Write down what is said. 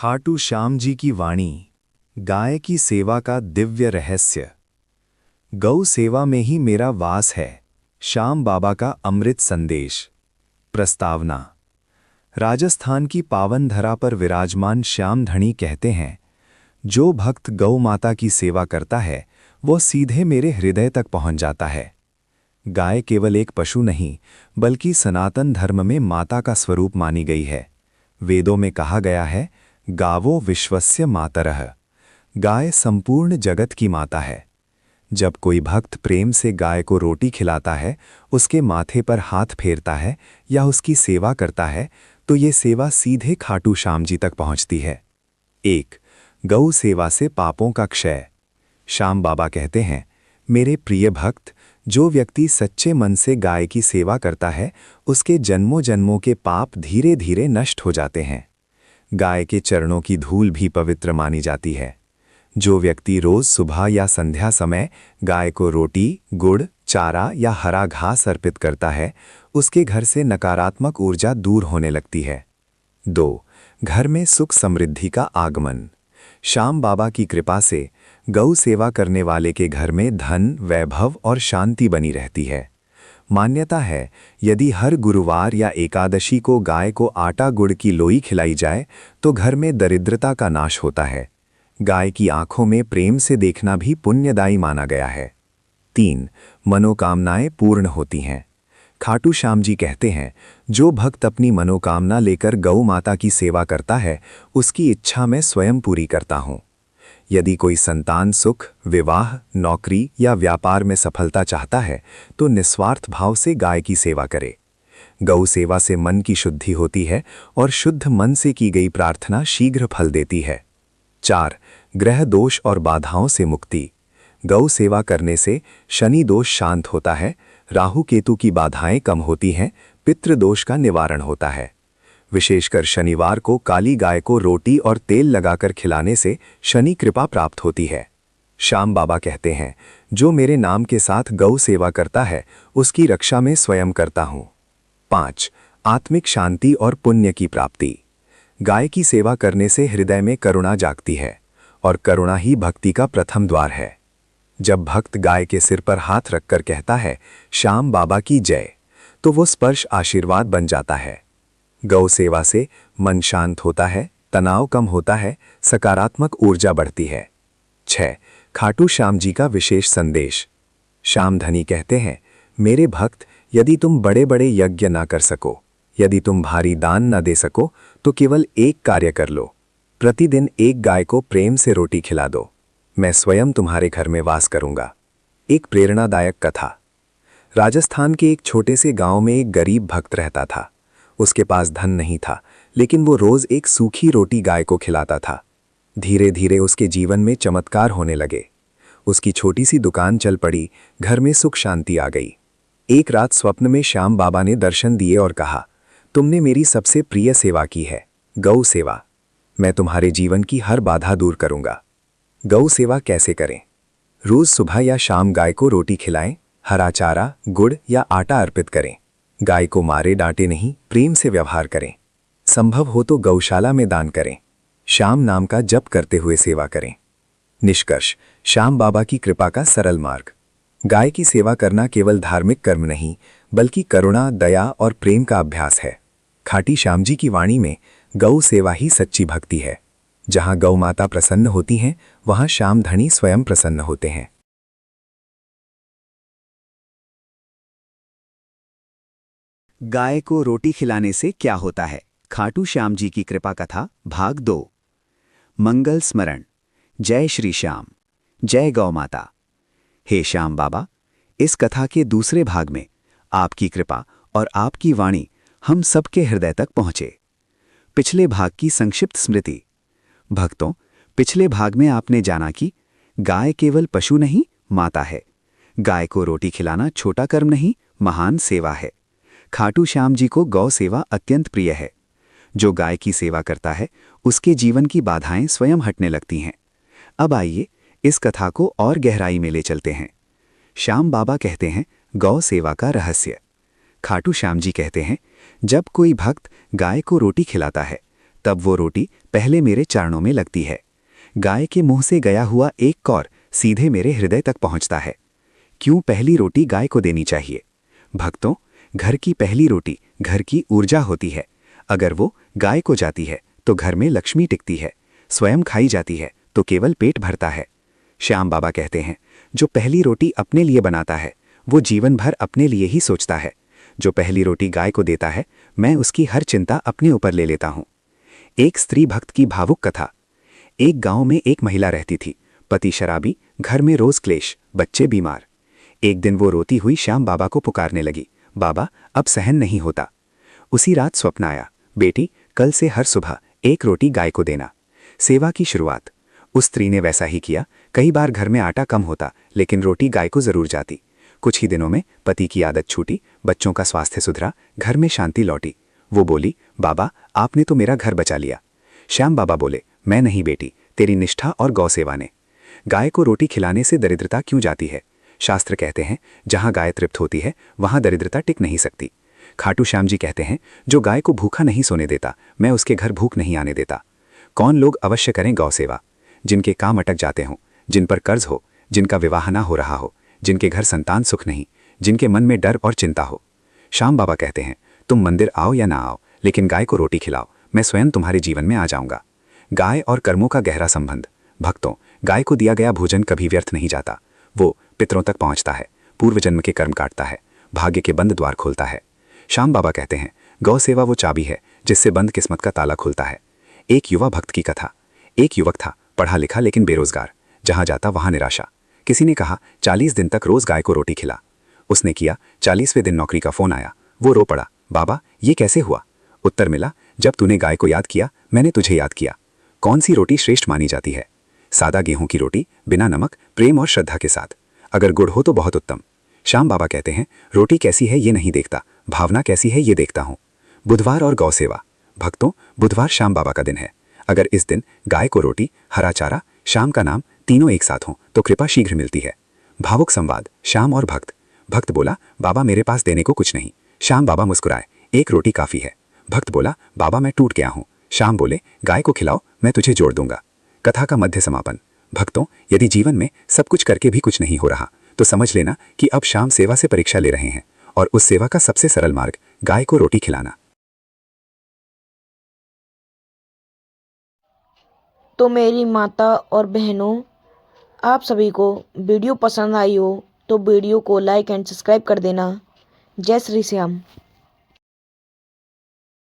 खाटू श्याम जी की वाणी, गाय की सेवा का दिव्य रहस्य। गौ सेवा में ही मेरा वास है, श्याम बाबा का अमृत संदेश। प्रस्तावना। राजस्थान की पावन धरा पर विराजमान श्याम धणी कहते हैं, जो भक्त गौ माता की सेवा करता है वो सीधे मेरे हृदय तक पहुंच जाता है। गाय केवल एक पशु नहीं, बल्कि सनातन धर्म में माता का स्वरूप मानी गई है। वेदों में कहा गया है, गावो विश्वस्य मातरः। गाय संपूर्ण जगत की माता है। जब कोई भक्त प्रेम से गाय को रोटी खिलाता है, उसके माथे पर हाथ फेरता है या उसकी सेवा करता है, तो ये सेवा सीधे खाटू श्याम जी तक पहुंचती है। 1. गौ सेवा से पापों का क्षय। श्याम बाबा कहते हैं, मेरे प्रिय भक्त, जो व्यक्ति सच्चे मन से गाय की सेवा करता है, उसके जन्मों जन्मों के पाप धीरे धीरे नष्ट हो जाते हैं। गाय के चरणों की धूल भी पवित्र मानी जाती है। जो व्यक्ति रोज सुबह या संध्या समय गाय को रोटी, गुड़, चारा या हरा घास अर्पित करता है, उसके घर से नकारात्मक ऊर्जा दूर होने लगती है। 2. घर में सुख समृद्धि का आगमन। श्याम बाबा की कृपा से गौ सेवा करने वाले के घर में धन, वैभव और शांति बनी रहती है। मान्यता है, यदि हर गुरुवार या एकादशी को गाय को आटा गुड़ की लोई खिलाई जाए तो घर में दरिद्रता का नाश होता है। गाय की आंखों में प्रेम से देखना भी पुण्यदायी माना गया है। 3. मनोकामनाएं पूर्ण होती हैं। खाटू श्याम जी कहते हैं, जो भक्त अपनी मनोकामना लेकर गौ माता की सेवा करता है, उसकी इच्छा मैं स्वयं पूरी करता हूँ। यदि कोई संतान सुख, विवाह, नौकरी या व्यापार में सफलता चाहता है, तो निस्वार्थ भाव से गाय की सेवा करे। गौ सेवा से मन की शुद्धि होती है और शुद्ध मन से की गई प्रार्थना शीघ्र फल देती है। 4. ग्रह दोष और बाधाओं से मुक्ति। गौ सेवा करने से शनि दोष शांत होता है, राहु केतु की बाधाएं कम होती हैं, पितृदोष का निवारण होता है। विशेषकर शनिवार को काली गाय को रोटी और तेल लगाकर खिलाने से शनि कृपा प्राप्त होती है। श्याम बाबा कहते हैं, जो मेरे नाम के साथ गौ सेवा करता है, उसकी रक्षा मैं स्वयं करता हूँ। 5. आत्मिक शांति और पुण्य की प्राप्ति। गाय की सेवा करने से हृदय में करुणा जागती है और करुणा ही भक्ति का प्रथम द्वार है। जब भक्त गाय के सिर पर हाथ रखकर कहता है, श्याम बाबा की जय, तो वो स्पर्श आशीर्वाद बन जाता है। गौ सेवा से मन शांत होता है, तनाव कम होता है, सकारात्मक ऊर्जा बढ़ती है। 6. खाटू श्याम जी का विशेष संदेश। श्याम धनी कहते हैं, मेरे भक्त, यदि तुम बड़े बड़े यज्ञ ना कर सको, यदि तुम भारी दान न दे सको, तो केवल एक कार्य कर लो। प्रतिदिन एक गाय को प्रेम से रोटी खिला दो। मैं स्वयं तुम्हारे घर में वास करूंगा। एक प्रेरणादायक कथा। राजस्थान के एक छोटे से गांव में एक गरीब भक्त रहता था। उसके पास धन नहीं था, लेकिन वो रोज एक सूखी रोटी गाय को खिलाता था। धीरे धीरे उसके जीवन में चमत्कार होने लगे। उसकी छोटी सी दुकान चल पड़ी, घर में सुख शांति आ गई। एक रात स्वप्न में श्याम बाबा ने दर्शन दिए और कहा, तुमने मेरी सबसे प्रिय सेवा की है, गौ सेवा। मैं तुम्हारे जीवन की हर बाधा दूर करूंगा। गौ सेवा कैसे करें? रोज सुबह या शाम गाय को रोटी खिलाएं, हरा चारा, गुड़ या आटा अर्पित करें। गाय को मारे डांटे नहीं, प्रेम से व्यवहार करें। संभव हो तो गौशाला में दान करें। श्याम नाम का जप करते हुए सेवा करें। निष्कर्ष, श्याम बाबा की कृपा का सरल मार्ग। गाय की सेवा करना केवल धार्मिक कर्म नहीं, बल्कि करुणा, दया और प्रेम का अभ्यास है। खाटी श्याम जी की वाणी में गौ सेवा ही सच्ची भक्ति है। जहां गौ माता प्रसन्न होती हैं, वहां श्याम धनी स्वयं प्रसन्न होते हैं। गाय को रोटी खिलाने से क्या होता है? खाटू श्याम जी की कृपा कथा भाग 2। मंगल स्मरण। जय श्री श्याम, जय गौ माता। हे श्याम बाबा, इस कथा के दूसरे भाग में आपकी कृपा और आपकी वाणी हम सबके हृदय तक पहुंचे। पिछले भाग की संक्षिप्त स्मृति। भक्तों, पिछले भाग में आपने जाना कि गाय केवल पशु नहीं, माता है। गाय को रोटी खिलाना छोटा कर्म नहीं, महान सेवा है। खाटू श्याम जी को गौ सेवा अत्यंत प्रिय है। जो गाय की सेवा करता है, उसके जीवन की बाधाएं स्वयं हटने लगती हैं। अब आइए इस कथा को और गहराई में ले चलते हैं। श्याम बाबा कहते हैं, गौ सेवा का रहस्य। खाटू श्याम जी कहते हैं, जब कोई भक्त गाय को रोटी खिलाता है, तब वो रोटी पहले मेरे चरणों में लगती है। गाय के मुंह से गया हुआ एक कौर सीधे मेरे हृदय तक पहुंचता है। क्यों पहली रोटी गाय को देनी चाहिए? भक्तों, घर की पहली रोटी घर की ऊर्जा होती है। अगर वो गाय को जाती है तो घर में लक्ष्मी टिकती है। स्वयं खाई जाती है तो केवल पेट भरता है। श्याम बाबा कहते हैं, जो पहली रोटी अपने लिए बनाता है वो जीवन भर अपने लिए ही सोचता है। जो पहली रोटी गाय को देता है, मैं उसकी हर चिंता अपने ऊपर ले लेता हूं। एक स्त्री भक्त की भावुक कथा। एक गांव में एक महिला रहती थी। पति शराबी, घर में रोज क्लेश, बच्चे बीमार। एक दिन वो रोती हुई श्याम बाबा को पुकारने लगी, बाबा अब सहन नहीं होता। उसी रात स्वप्न आया, बेटी कल से हर सुबह एक रोटी गाय को देना। सेवा की शुरुआत। उस स्त्री ने वैसा ही किया। कई बार घर में आटा कम होता लेकिन रोटी गाय को जरूर जाती। कुछ ही दिनों में पति की आदत छूटी, बच्चों का स्वास्थ्य सुधरा, घर में शांति लौटी। वो बोली, बाबा आपने तो मेरा घर बचा लिया। श्याम बाबा बोले, मैं नहीं बेटी, तेरी निष्ठा और गौ सेवा ने। गाय को रोटी खिलाने से दरिद्रता क्यों जाती है? शास्त्र कहते हैं, जहां गाय तृप्त होती है वहां दरिद्रता टिक नहीं सकती। खाटू श्याम जी कहते हैं, जो गाय को भूखा नहीं सोने देता, मैं उसके घर भूख नहीं आने देता। कौन लोग अवश्य करें गौ सेवा? जिनके काम अटक जाते हों, जिन पर कर्ज हो, जिनका विवाह ना हो रहा हो, जिनके घर संतान सुख नहीं, जिनके मन में डर और चिंता हो। श्याम बाबा कहते हैं, तुम मंदिर आओ या ना आओ, लेकिन गाय को रोटी खिलाओ, मैं स्वयं तुम्हारे जीवन में आ जाऊंगा। गाय और कर्मों का गहरा संबंध। भक्तों, गाय को दिया गया भोजन कभी व्यर्थ नहीं जाता। वो पितरों तक पहुंचता है, पूर्व जन्म के कर्म काटता है, भाग्य के बंद द्वार खोलता है। श्याम बाबा कहते हैं, गौ सेवा वो चाबी है जिससे बंद किस्मत का ताला खुलता है। एक युवा भक्त की कथा। एक युवक था, पढ़ा लिखा लेकिन बेरोजगार। जहां जाता वहां निराशा। किसी ने कहा, 40 दिन तक रोज गाय को रोटी खिला। उसने किया। 40वें दिन नौकरी का फोन आया। वो रो पड़ा, बाबा ये कैसे हुआ? उत्तर मिला, जब तूने गाय को याद किया, मैंने तुझे याद किया। कौन सी रोटी श्रेष्ठ मानी जाती है? सादा गेहूं की रोटी, बिना नमक, प्रेम और श्रद्धा के साथ। अगर गुड़ हो तो बहुत उत्तम। श्याम बाबा कहते हैं, रोटी कैसी है ये नहीं देखता, भावना कैसी है ये देखता हूं। बुधवार और गौ सेवा। भक्तों, बुधवार श्याम बाबा का दिन है। अगर इस दिन गाय को रोटी, हरा चारा, श्याम का नाम तीनों एक साथ हों तो कृपा शीघ्र मिलती है। भावुक संवाद श्याम और भक्त। भक्त बोला, बाबा मेरे पास देने को कुछ नहीं। श्याम बाबा मुस्कुराए, एक रोटी काफी है। भक्त बोला, बाबा मैं टूट गया हूं। श्याम बोले, गाय को खिलाओ, मैं तुझे जोड़ दूंगा। कथा का मध्य समापन। भक्तों, यदि जीवन में सब कुछ करके भी कुछ नहीं हो रहा तो समझ लेना कि अब श्याम सेवा से परीक्षा ले रहे हैं, और उस सेवा का सबसे सरल मार्ग गाय को रोटी खिलाना। तो मेरी माता और बहनों, आप सभी को वीडियो पसंद आई हो तो वीडियो को लाइक एंड सब्सक्राइब कर देना। जय श्री श्याम।